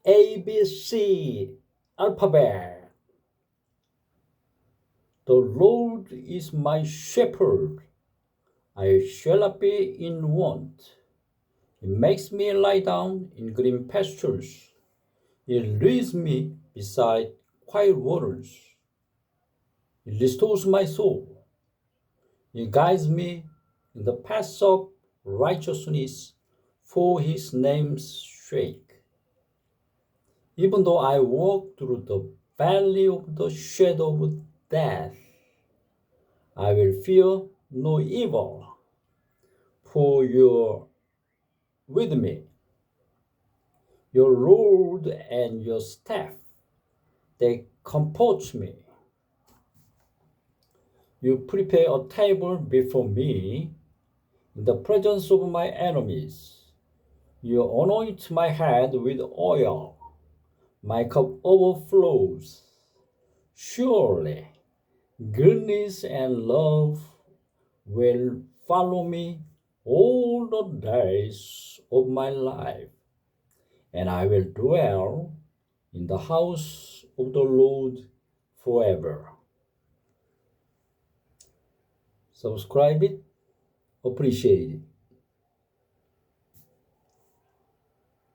ABC alphabet. The Lord is my shepherd. I shall not be in want. He makes me lie down in green pastures. He leads me beside quiet waters. He restores my soul. He guides me in the paths of righteousness for his name's sake. Even though I walk through the valley of the shadow of death, I will fear no evil, for you're with me. Your rod and your staff, they comfort me. You prepare a table before me in the presence of my enemies. You anoint my head with oil. My cup overflows. Surely, goodness and love will follow me all the days of my life, and I will dwell in the house of the Lord forever. Subscribe it, appreciate it.